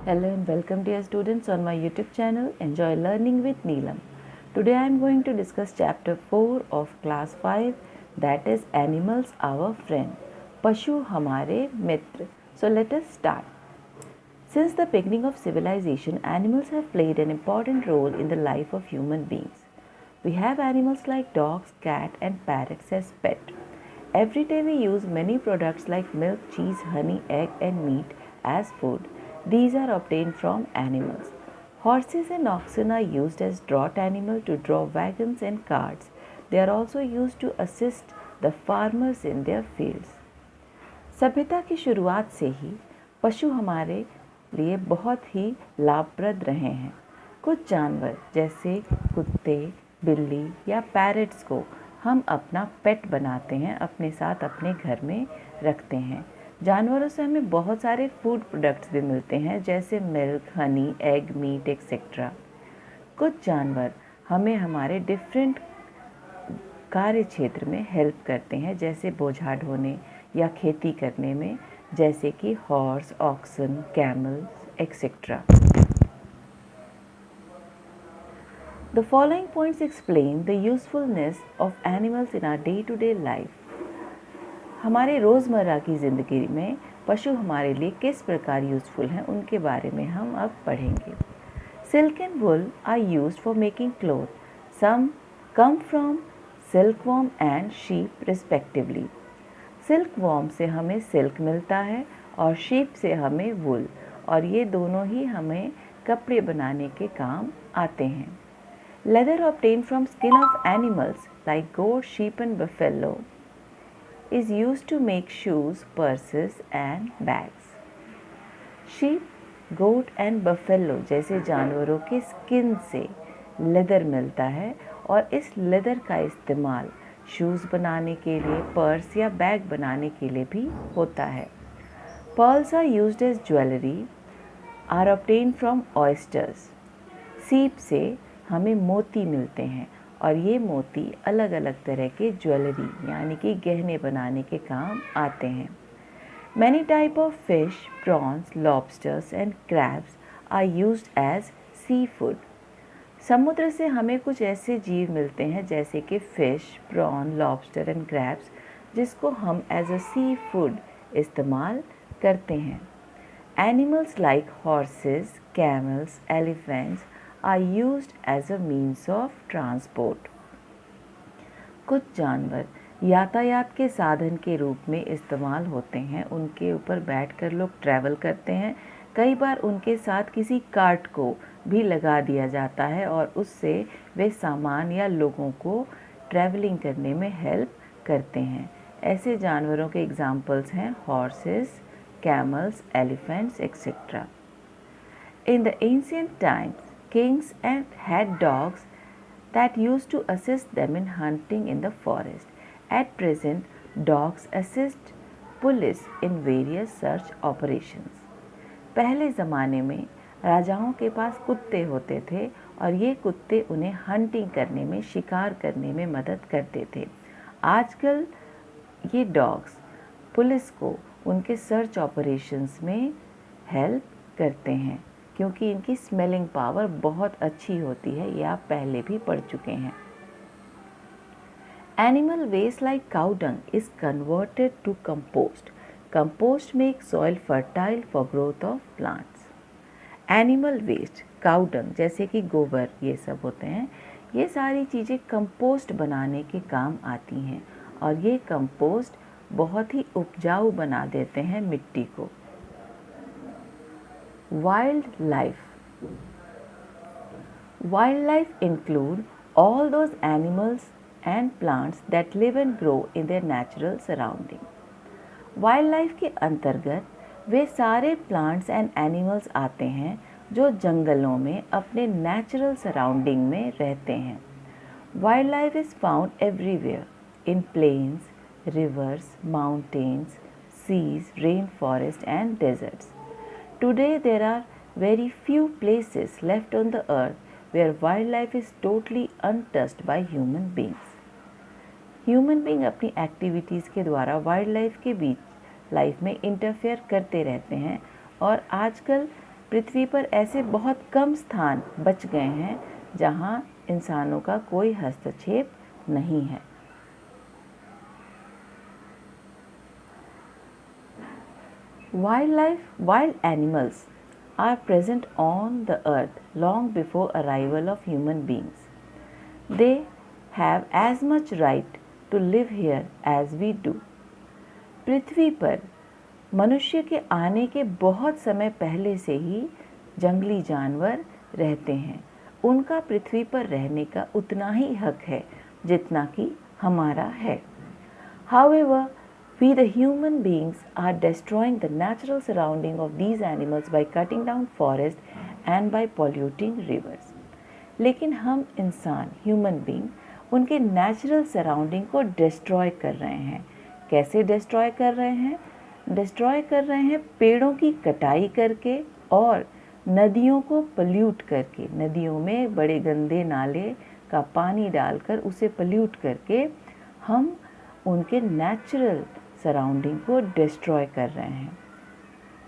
Hello and welcome dear students on my YouTube channel Enjoy Learning with Neelam. Today I am going to discuss chapter 4 of class 5, that is Animals Our Friend. Pashu Hamare Mitra. So let us start. Since the beginning of civilization, animals have played an important role in the life of human beings. We have animals like dogs, cat and parrots as pet. Every day we use many products like milk, cheese, honey, egg and meat as food. These are obtained from animals. Horses and oxen are used as draught animal to draw wagons and carts. They are also used to assist the farmers in their fields. सभ्यता की शुरुआत से ही पशु हमारे लिए बहुत ही लाभप्रद रहे हैं। कुछ जानवर जैसे कुत्ते, बिल्ली या पैरट्स को हम अपना पेट बनाते हैं, अपने साथ अपने घर में रखते हैं। जानवरों से हमें बहुत सारे फूड प्रोडक्ट्स भी मिलते हैं जैसे milk, honey, egg, meat etcetera. कुछ जानवर हमें हमारे डिफरेंट कार्य क्षेत्र में हेल्प करते हैं जैसे बोझा ढोने या खेती करने में, जैसे कि horse, oxen, camels etcetera. The following points explain the usefulness of animals in our day-to-day life. हमारे रोज़मर्रा की ज़िंदगी में पशु हमारे लिए किस प्रकार यूज़फुल हैं उनके बारे में हम अब पढ़ेंगे। Silk and wool are used for making clothes. Some come from silkworm and sheep respectively. Silkworm से हमें सिल्क मिलता है और शीप से हमें वुल, और ये दोनों ही हमें कपड़े बनाने के काम आते हैं। Leather obtained from skin of animals like goat, sheep and buffalo is used to make shoes, purses and bags. Sheep, goat and buffalo जैसे जानवरों के स्किन से लेदर मिलता है और इस लेदर का इस्तेमाल शूज़ बनाने के लिए, पर्स या बैग बनाने के लिए भी होता है। Pearls are used as jewelry are obtained from oysters. सीप से हमें मोती मिलते हैं और ये मोती अलग अलग तरह के ज्वेलरी यानी कि गहने बनाने के काम आते हैं। Many type of fish, prawns, lobsters and crabs are used as seafood. समुद्र से हमें कुछ ऐसे जीव मिलते हैं जैसे कि fish, prawn, lobster and crabs, जिसको हम एज अ सी फूड इस्तेमाल करते हैं। Animals like horses, camels, elephants are used as a means of transport. कुछ जानवर यातायात के साधन के रूप में इस्तेमाल होते हैं। उनके ऊपर बैठकर लोग ट्रैवल करते हैं। कई बार उनके साथ किसी कार्ट को भी लगा दिया जाता है और उससे वे सामान या लोगों को ट्रैवलिंग करने में हेल्प करते हैं। ऐसे जानवरों के एग्जाम्पल्स हैं horses, camels, elephants etcetera. In the ancient times kings had dogs that used to assist them in hunting in the forest. At present, dogs assist police in various search operations. पहले ज़माने में राजाओं के पास कुत्ते होते थे और ये कुत्ते उन्हें हंटिंग करने में, शिकार करने में मदद करते थे। आजकल ये डॉग्स पुलिस को उनके सर्च ऑपरेशंस में हेल्प करते हैं क्योंकि इनकी स्मेलिंग पावर बहुत अच्छी होती है, ये आप पहले भी पढ़ चुके हैं। Animal waste like cow dung is converted to compost. Compost make soil fertile for growth of plants. Animal waste, cow dung जैसे कि गोबर, ये सब होते हैं, ये सारी चीज़ें कंपोस्ट बनाने के काम आती हैं और ये कंपोस्ट बहुत ही उपजाऊ बना देते हैं मिट्टी को। Wildlife. Wildlife include all those animals and plants that live and grow in their natural surrounding. Wildlife के अंतर्गत वे सारे plants and animals आते हैं जो जंगलों में अपने natural surrounding में रहते हैं। Wildlife is found everywhere in plains, rivers, mountains, seas, rainforests and deserts. Today there are very few places left on the earth where wildlife is totally untouched by human beings. Human being अपनी activities के द्वारा wild life के बीच life में interfere करते रहते हैं और आजकल पृथ्वी पर ऐसे बहुत कम स्थान बच गए हैं जहां इंसानों का कोई हस्तक्षेप नहीं है। Wild animals are present on the earth long before arrival of human beings. They have as much right to live here as we do. पृथ्वी पर मनुष्य के आने के बहुत समय पहले से ही जंगली जानवर रहते हैं। उनका पृथ्वी पर रहने का उतना ही हक है जितना कि हमारा है। However, we the human beings are destroying the natural surrounding of these animals by cutting down forests and by polluting rivers. लेकिन हम इंसान ह्यूमन बीइंग उनके नेचुरल सराउंडिंग को डिस्ट्रॉय कर रहे हैं। कैसे डिस्ट्रॉय कर रहे हैं? डिस्ट्रॉय कर रहे हैं पेड़ों की कटाई करके और नदियों को पोल्यूट करके। नदियों में बड़े गंदे नाले का पानी डालकर उसे पोल्यूट करके हम उनके नेचुरल सराउंडिंग को डिस्ट्रॉय कर रहे हैं।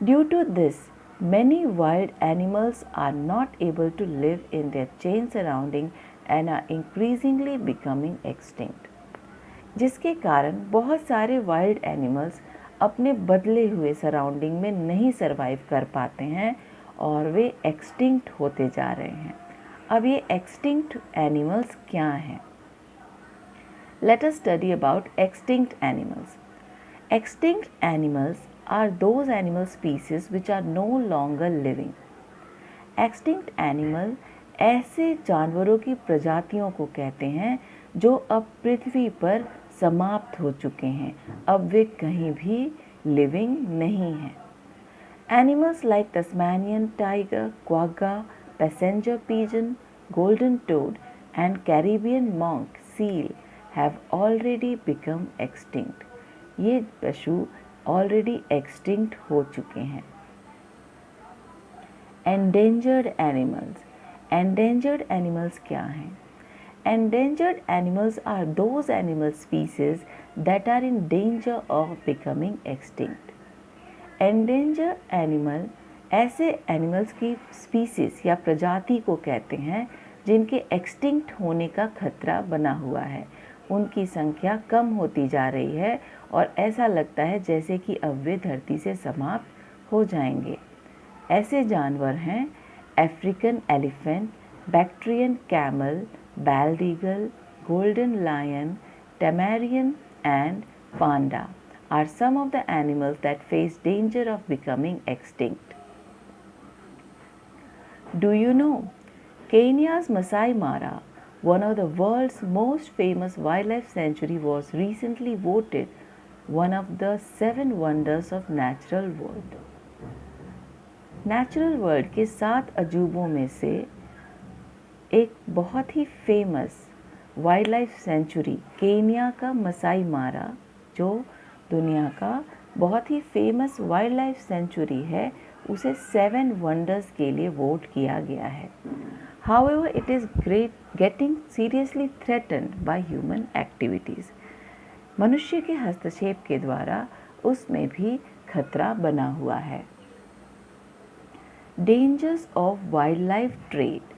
Due to this many wild animals are not able to live in their change surrounding and are increasingly becoming extinct. जिसके कारण बहुत सारे वाइल्ड एनिमल्स अपने बदले हुए सराउंडिंग में नहीं सर्वाइव कर पाते हैं और वे एक्सटिंक्ट होते जा रहे हैं। अब ये एक्सटिंक्ट एनिमल्स क्या हैं? Let us study about extinct animals. Extinct animals are those animal species which are no longer living. Extinct animal ऐसे जानवरों की प्रजातियों को कहते हैं जो अब पृथ्वी पर समाप्त हो चुके हैं। अब वे कहीं भी लिविंग नहीं हैं। Animals like Tasmanian tiger, quagga, passenger pigeon, golden toad and Caribbean monk seal have already become extinct. ये पशु already extinct हो चुके हैं। Endangered animals. Endangered animals क्या हैं? Endangered animals are those animal species that are in danger of becoming extinct. Endangered animal ऐसे animals की species या प्रजाति को कहते हैं जिनके extinct होने का खतरा बना हुआ है। उनकी संख्या कम होती जा रही है और ऐसा लगता है जैसे कि अब वे धरती से समाप्त हो जाएंगे। ऐसे जानवर हैं African elephant, Bactrian camel, bald eagle, golden lion, tamarin and panda are some of the animals that face danger of becoming extinct. Do you know Kenya's Masai Mara, one of the world's most famous wildlife sanctuary, was recently voted one of the 7 wonders of natural world. Natural world के 7 अजूबों में से एक बहुत ही famous wild life sanctuary Kenya का Maasai Mara, जो दुनिया का बहुत ही फेमस वाइल्ड लाइफ सेंचुरी है, उसे 7 वंडर्स के लिए वोट किया गया है। However, it is getting seriously threatened by human activities. मनुष्य के हस्तक्षेप के द्वारा उसमें भी खतरा बना हुआ है। Dangers of wildlife trade.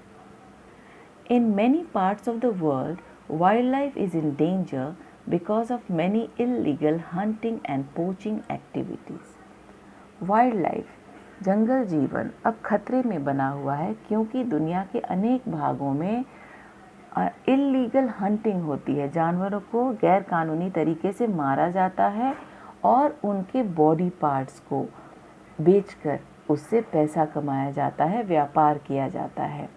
In many parts of the world, wildlife is in danger because of many illegal hunting and poaching activities. Wildlife, जंगल जीवन अब खतरे में बना हुआ है क्योंकि दुनिया के अनेक भागों में इल्लीगल हंटिंग होती है। जानवरों को गैर कानूनी तरीके से मारा जाता है और उनके बॉडी पार्ट्स को बेचकर उससे पैसा कमाया जाता है, व्यापार किया जाता है।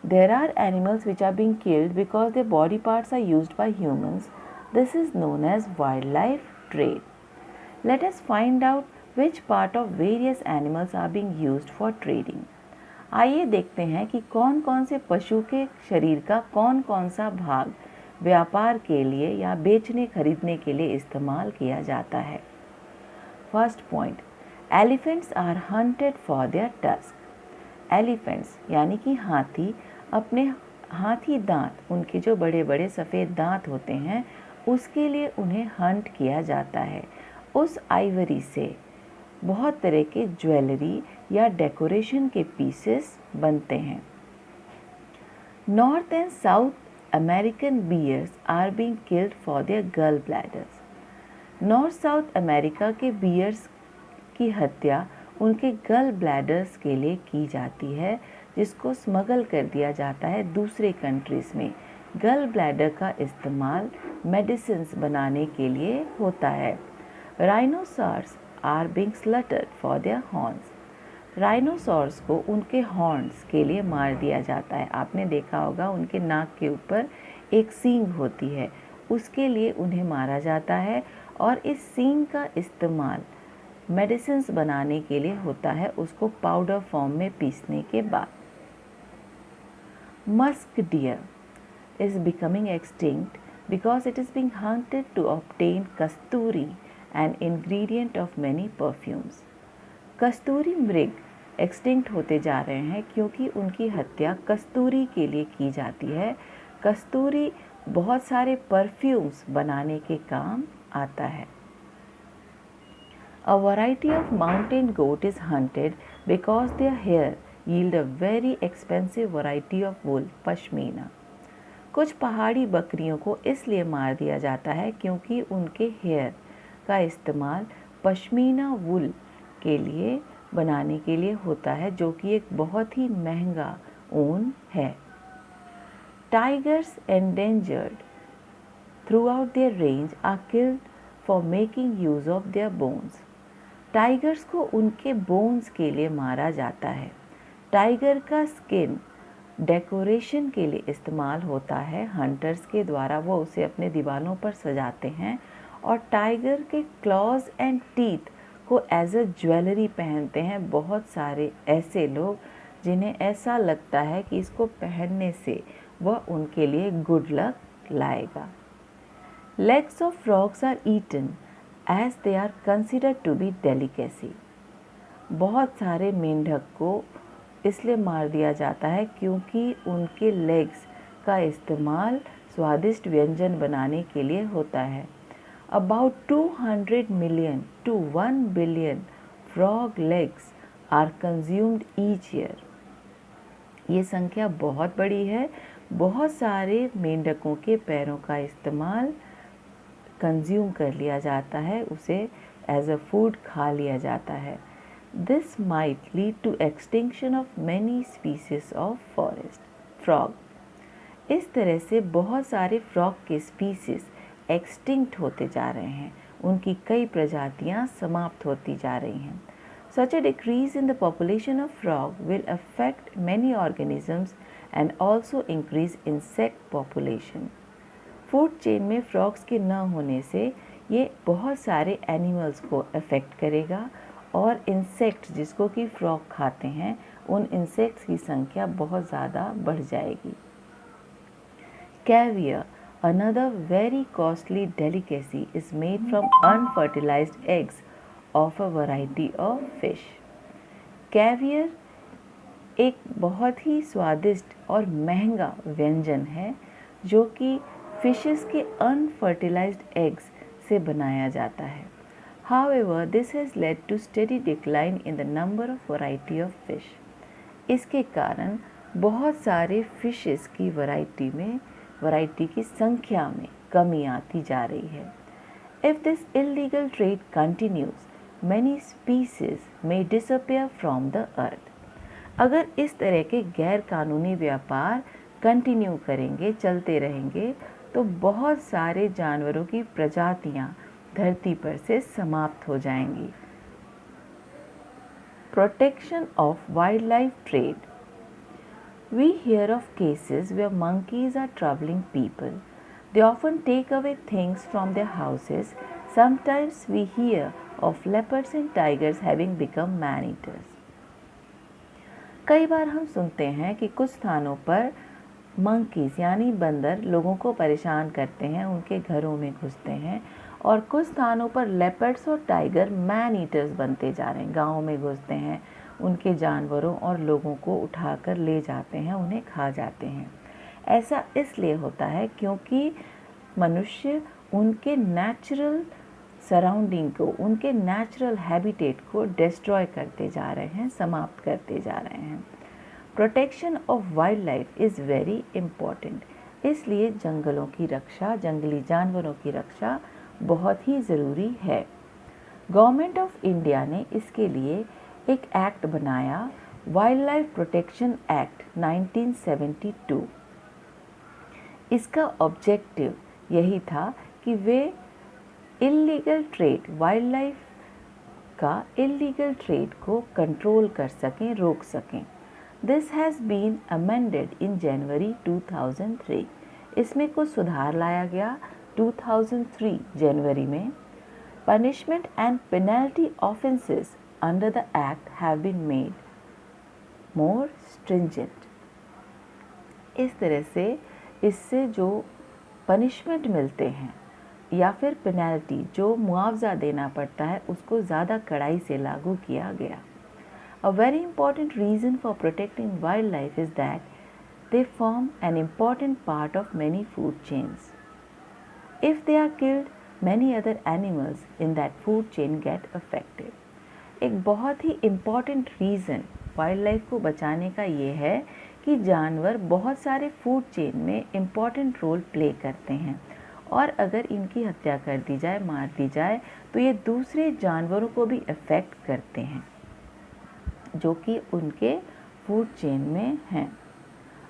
There are animals which are being killed because their body parts are used by humans. This is known as wildlife trade. Let us find out which part of various animals are being used for trading. आइए देखते हैं कि कौन कौन से पशु के शरीर का कौन कौन सा भाग व्यापार के लिए या बेचने खरीदने के लिए इस्तेमाल किया जाता है। First point, elephants are hunted for their tusk. Elephants यानी कि हाथी अपने हाथी दांत, उनके जो बड़े बड़े सफ़ेद दांत होते हैं, उसके लिए उन्हें हंट किया जाता है। उस आइवरी से बहुत तरह के ज्वेलरी या डेकोरेशन के पीसेस बनते हैं। North and south American bears are being killed for their gall bladders. North south America के बियर्स की हत्या उनके गल ब्लैडर्स के लिए की जाती है, जिसको स्मगल कर दिया जाता है दूसरे कंट्रीज़ में। गल ब्लैडर का इस्तेमाल मेडिसिन्स बनाने के लिए होता है। Rhinoceros are being slaughtered for their horns. Rhinoceros को उनके हॉर्न्स के लिए मार दिया जाता है। आपने देखा होगा उनके नाक के ऊपर एक सींग होती है, उसके लिए उन्हें मारा जाता है और इस सींग का इस्तेमाल मेडिसिन्स बनाने के लिए होता है, उसको पाउडर फॉर्म में पीसने के बाद। Musk deer is becoming extinct because it is being hunted to obtain kasturi, an ingredient of many perfumes. कस्तूरी मृग एक्सटिंक्ट होते जा रहे हैं क्योंकि उनकी हत्या कस्तूरी के लिए की जाती है। कस्तूरी बहुत सारे परफ्यूम्स बनाने के काम आता है। A variety of mountain goat is hunted because their hair yield a very expensive variety of wool, pashmina. कुछ पहाड़ी बकरियों को इसलिए मार दिया जाता है क्योंकि उनके हेयर का इस्तेमाल पश्मीना वुल के लिए बनाने के लिए होता है, जो कि एक बहुत ही महंगा ऊन है। Tigers endangered throughout their range are killed for making use of their bones. Tigers को उनके बोन्स के लिए मारा जाता है। टाइगर का स्किन डेकोरेशन के लिए इस्तेमाल होता है। हंटर्स के द्वारा वो उसे अपने दीवारों पर सजाते हैं और टाइगर के क्लॉज एंड टीथ को एज अ ज्वेलरी पहनते हैं बहुत सारे ऐसे लोग जिन्हें ऐसा लगता है कि इसको पहनने से वह उनके लिए गुड लक लाएगा। Legs of frogs are eaten as they are considered to be delicacy. बहुत सारे मेंढक को इसलिए मार दिया जाता है क्योंकि उनके लेग्स का इस्तेमाल स्वादिष्ट व्यंजन बनाने के लिए होता है। About 200 million to 1 billion frog legs are consumed each year. ये संख्या बहुत बड़ी है। बहुत सारे मेंढकों के पैरों का इस्तेमाल कंज्यूम कर लिया जाता है, उसे एज अ फूड खा लिया जाता है। This might lead to extinction of many species of forest frog. इस तरह से बहुत सारे फ्रॉग के स्पीसीज एक्सटिंक्ट होते जा रहे हैं, उनकी कई प्रजातियां समाप्त होती जा रही हैं। Such a decrease in the population of frog will affect many organisms and also increase insect population. Food chain में फ्रॉग्स के न होने से ये बहुत सारे एनिमल्स को अफेक्ट करेगा और इंसेक्ट जिसको कि फ्रॉग खाते हैं उन इंसेक्ट्स की संख्या बहुत ज़्यादा बढ़ जाएगी। Caviar, another very costly delicacy, is made from unfertilized eggs of a variety of fish. Caviar एक बहुत ही स्वादिष्ट और महंगा व्यंजन है जो कि फिशेस के अनफर्टिलाइज्ड एग्स से बनाया जाता है। However, this has led to steady decline in the number of variety of fish. इसके कारण बहुत सारे फिशेस की वैरायटी की संख्या में कमी आती जा रही है। If this illegal trade continues, many species may disappear from the earth. अगर इस तरह के गैर कानूनी व्यापार कंटिन्यू करेंगे, चलते रहेंगे, तो बहुत सारे जानवरों की प्रजातियां धरती पर से समाप्त हो जाएंगी। Protection of wild life trade. We hear of cases where monkeys are troubling people. They often take away things from their houses. Sometimes we hear of leopards and tigers having become man-eaters. कई बार हम सुनते हैं कि कुछ स्थानों पर monkeys यानी बंदर लोगों को परेशान करते हैं, उनके घरों में घुसते हैं, और कुछ स्थानों पर लेपर्ड्स और टाइगर मैन ईटर्स बनते जा रहे हैं, गाँव में घुसते हैं, उनके जानवरों और लोगों को उठाकर ले जाते हैं, उन्हें खा जाते हैं। ऐसा इसलिए होता है क्योंकि मनुष्य उनके नेचुरल सराउंडिंग को, उनके नेचुरल हैबिटेट को डिस्ट्रॉय करते जा रहे हैं, समाप्त करते जा रहे हैं। Protection of wild life is very important, इसलिए जंगलों की रक्षा, जंगली जानवरों की रक्षा बहुत ही ज़रूरी है। गवर्नमेंट ऑफ इंडिया ने इसके लिए एक एक्ट बनाया, वाइल्ड लाइफ प्रोटेक्शन एक्ट 1972। इसका ऑब्जेक्टिव यही था कि वे इल्लीगल ट्रेड, वाइल्ड लाइफ का इल्लीगल ट्रेड को कंट्रोल कर सकें, रोक सकें। This has been amended in January 2003। इसमें कुछ सुधार लाया गया 2003 जनवरी में। Punishment and penalty offences under the act have been made more stringent। इस तरह से इससे जो पनिशमेंट मिलते हैं या फिर पेनल्टी, जो मुआवजा देना पड़ता है, उसको ज़्यादा कड़ाई से लागू किया गया। A very important reason for protecting wildlife is that they form an important part of many food chains. If they are killed, many other animals in that food chain get affected. एक बहुत ही important reason wild life को बचाने का ये है कि जानवर बहुत सारे फूड चेन में इम्पॉर्टेंट रोल प्ले करते हैं, और अगर इनकी हत्या कर दी जाए, मार दी जाए, तो ये दूसरे जानवरों को भी अफेक्ट करते हैं जो कि उनके फूड चेन में हैं।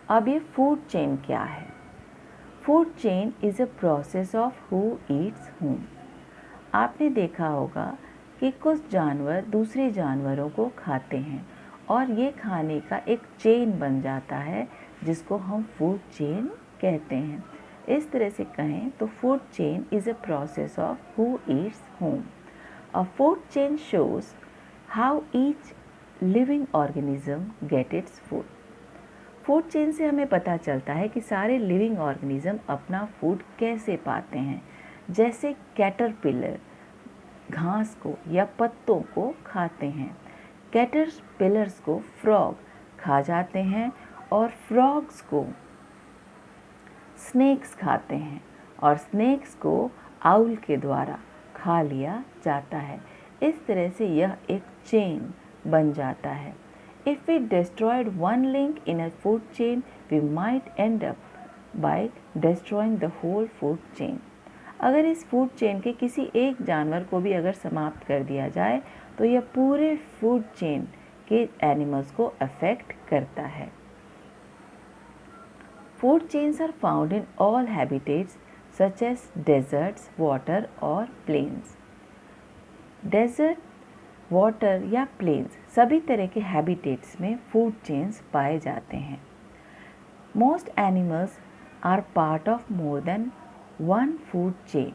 अब ये फूड चेन क्या है? Food chain is a process of who Yeats whom। आपने देखा होगा कि कुछ जानवर दूसरे जानवरों को खाते हैं और ये खाने का एक चेन बन जाता है जिसको हम फूड चेन कहते हैं। इस तरह से कहें तो food chain is a process of who Yeats whom। A food chain shows how each living organism gate its food. Food chain से हमें पता चलता है कि सारे लिविंग ऑर्गेनिज्म अपना फूड कैसे पाते हैं। जैसे कैटरपिलर घास को या पत्तों को खाते हैं, कैटरपिलर्स को फ्रॉग खा जाते हैं और फ्रॉग्स को स्नेक्स खाते हैं और स्नेक्स को आउल के द्वारा खा लिया जाता है। इस तरह से यह एक चेन बन जाता है। If we destroyed one link in a food chain, we might end up by destroying the whole food chain। अगर इस फूड चेन के किसी एक जानवर को भी अगर समाप्त कर दिया जाए तो यह पूरे फूड चेन के एनिमल्स को अफेक्ट करता है। Food chains are found in all habitats such as deserts, water और plains। Desert, वाटर या प्लेन्स, सभी तरह के हैबिटेट्स में फूड चेन्स पाए जाते हैं। Most animals are part of more than one food chain.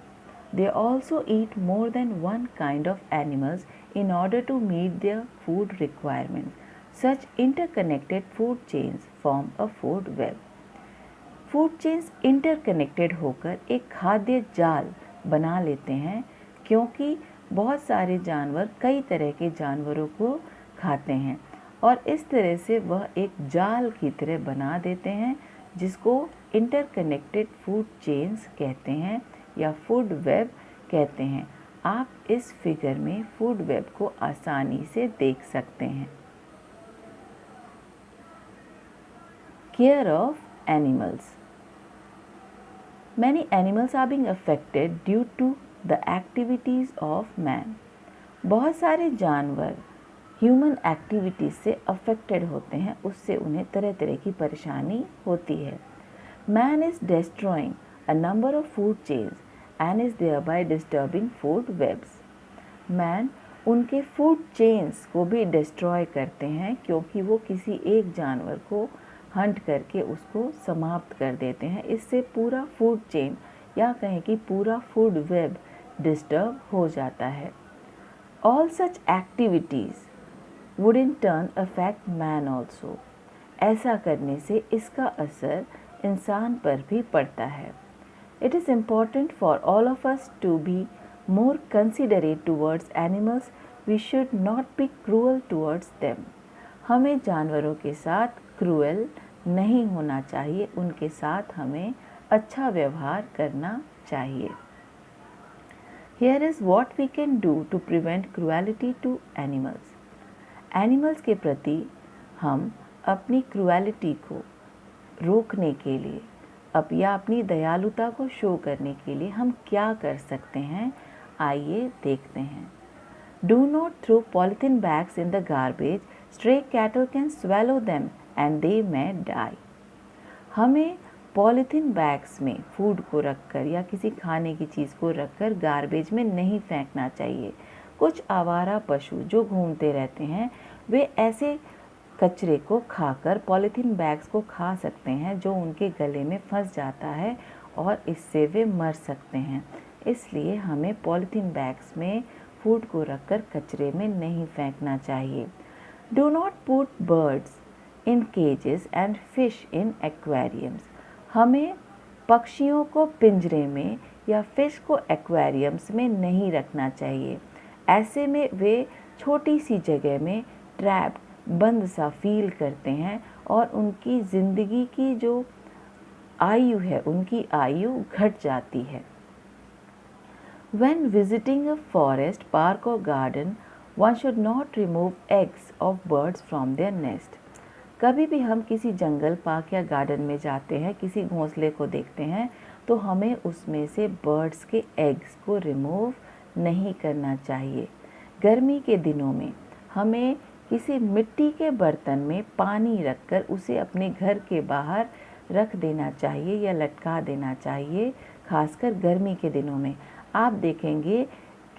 They also eat more than one kind of animals in order to meet their food requirements. Such interconnected food chains form a food web. Food chains interconnected होकर एक खाद्य जाल बना लेते हैं, क्योंकि बहुत सारे जानवर कई तरह के जानवरों को खाते हैं और इस तरह से वह एक जाल की तरह बना देते हैं जिसको इंटरकनेक्टेड फूड चेन्स कहते हैं या फूड वेब कहते हैं। आप इस फिगर में फूड वेब को आसानी से देख सकते हैं। Care of animals. Many animals are being affected due to the activities of man। बहुत सारे जानवर ह्यूमन एक्टिविटीज से अफेक्टेड होते हैं, उससे उन्हें तरह तरह की परेशानी होती है। Man is destroying a number of food chains and is thereby disturbing food webs. Man उनके फूड चेन्स को भी डिस्ट्रॉय करते हैं क्योंकि वो किसी एक जानवर को हंट करके उसको समाप्त कर देते हैं। इससे पूरा फूड चेन या कहें कि पूरा फूड वेब डिस्टर्ब हो जाता है। All such activities would in turn affect man also. ऐसा करने से इसका असर इंसान पर भी पड़ता है। It is important for all of us to be more considerate towards animals. We should not be cruel towards them. हमें जानवरों के साथ क्रूएल नहीं होना चाहिए, उनके साथ हमें अच्छा व्यवहार करना चाहिए। Here is what we can do to prevent cruelty to animals. Animals के प्रति हम अपनी क्रुएलिटी को रोकने के लिए या अपनी दयालुता को शो करने के लिए हम क्या कर सकते हैं, आइए देखते हैं। Do not throw polythene bags in the garbage. Stray cattle can swallow them and they may die. हमें पॉलीथीन बैग्स में फूड को रखकर या किसी खाने की चीज़ को रखकर गार्बेज में नहीं फेंकना चाहिए। कुछ आवारा पशु जो घूमते रहते हैं वे ऐसे कचरे को खाकर पॉलीथीन बैग्स को खा सकते हैं जो उनके गले में फंस जाता है और इससे वे मर सकते हैं। इसलिए हमें पॉलीथीन बैग्स में फूड को रखकर कचरे में नहीं फेंकना चाहिए। Do not put birds in cages and fish in aquariums. हमें पक्षियों को पिंजरे में या फिश को एक्वेरियम्स में नहीं रखना चाहिए। ऐसे में वे छोटी सी जगह में ट्रैप्ड बंद सा फील करते हैं और उनकी ज़िंदगी की जो आयु है उनकी आयु घट जाती है। When visiting a forest, park or garden, one should not remove eggs of birds from their nest. कभी भी हम किसी जंगल, पार्क या गार्डन में जाते हैं, किसी घोंसले को देखते हैं तो हमें उसमें से बर्ड्स के एग्स को रिमूव नहीं करना चाहिए। गर्मी के दिनों में हमें किसी मिट्टी के बर्तन में पानी रखकर उसे अपने घर के बाहर रख देना चाहिए या लटका देना चाहिए, खासकर गर्मी के दिनों में। आप देखेंगे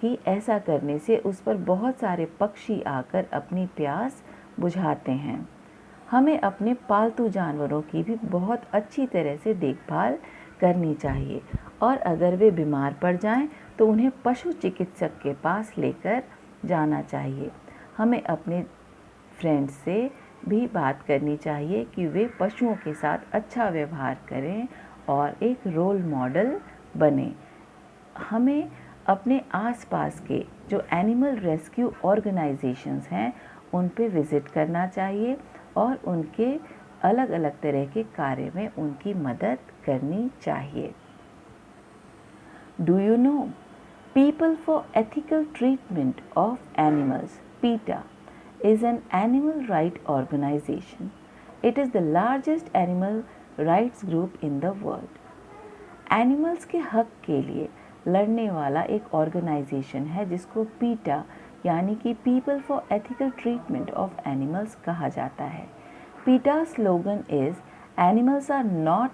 कि ऐसा करने से उस पर बहुत सारे पक्षी आकर अपनी प्यास बुझाते हैं। हमें अपने पालतू जानवरों की भी बहुत अच्छी तरह से देखभाल करनी चाहिए और अगर वे बीमार पड़ जाएं तो उन्हें पशु चिकित्सक के पास लेकर जाना चाहिए। हमें अपने फ्रेंड्स से भी बात करनी चाहिए कि वे पशुओं के साथ अच्छा व्यवहार करें और एक रोल मॉडल बने। हमें अपने आसपास के जो एनिमल रेस्क्यू ऑर्गेनाइजेशंस हैं उन पे विज़िट करना चाहिए और उनके अलग अलग तरह के कार्य में उनकी मदद करनी चाहिए। Do you know people for ethical treatment of animals PETA is an animal rights organization. It is the largest animal rights group in the world. Animals के हक के लिए लड़ने वाला एक ऑर्गेनाइजेशन है जिसको PETA यानी कि people for ethical treatment of animals कहा जाता है। PETA slogan is animals are not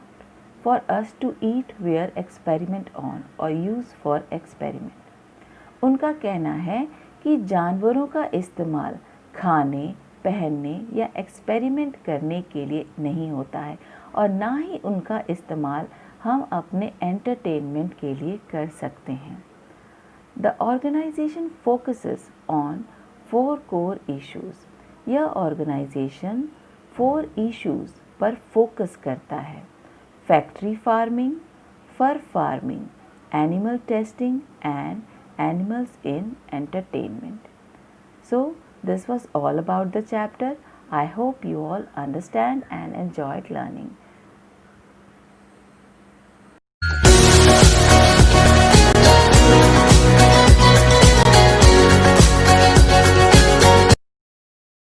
for us to eat wear experiment on or use for experiment. उनका कहना है कि जानवरों का इस्तेमाल खाने, पहनने या एक्सपेरिमेंट करने के लिए नहीं होता है और ना ही उनका इस्तेमाल हम अपने एंटरटेनमेंट के लिए कर सकते हैं। The organization focuses on 4 core issues. यह ऑर्गेनाइजेशन 4 इश्यूज़ पर फोकस करता है: factory farming, fur farming, animal testing and animals in entertainment. So this was all about the chapter. I hope you all understand and enjoyed learning.